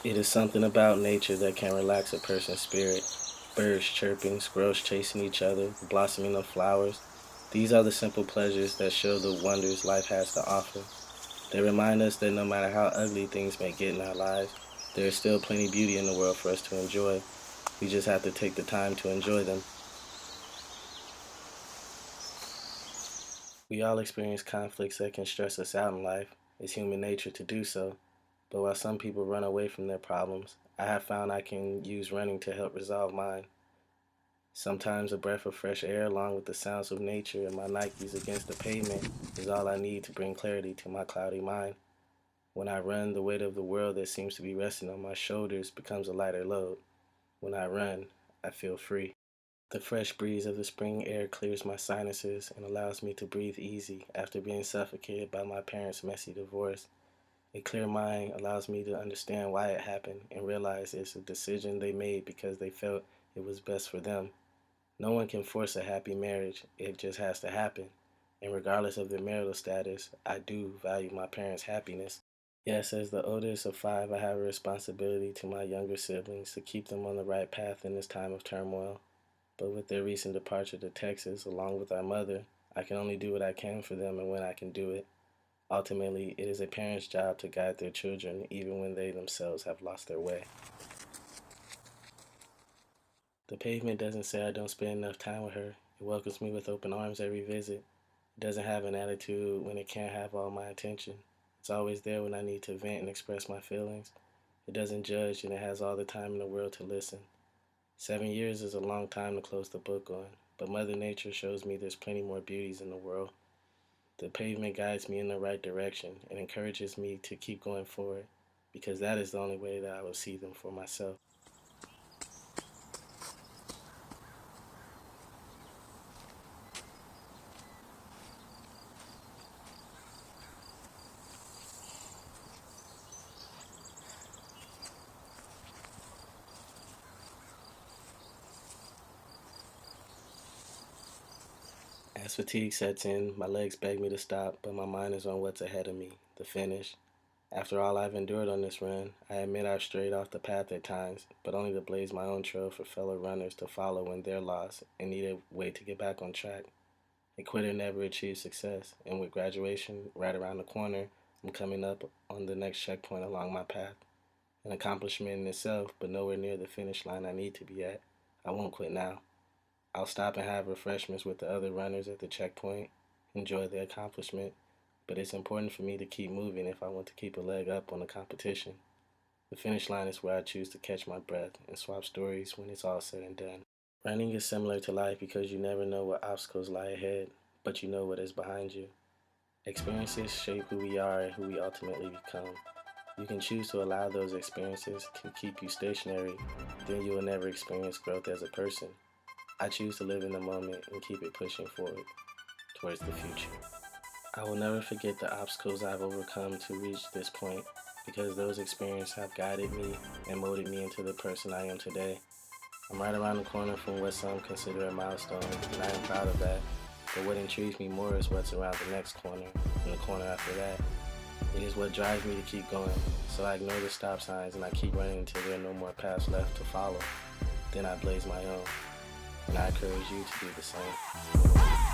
It is something about nature that can relax a person's spirit. Birds chirping, squirrels chasing each other, blossoming of flowers. These are the simple pleasures that show the wonders life has to offer. They remind us that no matter how ugly things may get in our lives, there is still plenty of beauty in the world for us to enjoy. We just have to take the time to enjoy them. We all experience conflicts that can stress us out in life. It's human nature to do so. But while some people run away from their problems, I have found I can use running to help resolve mine. Sometimes a breath of fresh air along with the sounds of nature and my Nikes against the pavement is all I need to bring clarity to my cloudy mind. When I run, the weight of the world that seems to be resting on my shoulders becomes a lighter load. When I run, I feel free. The fresh breeze of the spring air clears my sinuses and allows me to breathe easy after being suffocated by my parents' messy divorce. A clear mind allows me to understand why it happened and realize it's a decision they made because they felt it was best for them. No one can force a happy marriage, it just has to happen. And regardless of their marital status, I do value my parents' happiness. Yes, as the oldest of five, I have a responsibility to my younger siblings to keep them on the right path in this time of turmoil. But with their recent departure to Texas, along with our mother, I can only do what I can for them and when I can do it. Ultimately, it is a parent's job to guide their children even when they themselves have lost their way. The pavement doesn't say I don't spend enough time with her. It welcomes me with open arms every visit. It doesn't have an attitude when it can't have all my attention. It's always there when I need to vent and express my feelings. It doesn't judge and it has all the time in the world to listen. 7 years is a long time to close the book on, but Mother Nature shows me there's plenty more beauties in the world. The pavement guides me in the right direction and encourages me to keep going forward because that is the only way that I will see them for myself. As fatigue sets in, my legs beg me to stop, but my mind is on what's ahead of me, the finish. After all I've endured on this run, I admit I've strayed off the path at times, but only to blaze my own trail for fellow runners to follow when they're lost and need a way to get back on track. A quitter never achieves success, and with graduation right around the corner, I'm coming up on the next checkpoint along my path. An accomplishment in itself, but nowhere near the finish line I need to be at. I won't quit now. I'll stop and have refreshments with the other runners at the checkpoint, enjoy the accomplishment, but it's important for me to keep moving if I want to keep a leg up on the competition. The finish line is where I choose to catch my breath and swap stories when it's all said and done. Running is similar to life because you never know what obstacles lie ahead, but you know what is behind you. Experiences shape who we are and who we ultimately become. You can choose to allow those experiences to keep you stationary, then you will never experience growth as a person. I choose to live in the moment and keep it pushing forward towards the future. I will never forget the obstacles I've overcome to reach this point because those experiences have guided me and molded me into the person I am today. I'm right around the corner from what some consider a milestone, and I am proud of that. But what intrigues me more is what's around the next corner and the corner after that. It is what drives me to keep going, so I ignore the stop signs and I keep running until there are no more paths left to follow. Then I blaze my own, and I encourage you to do the same.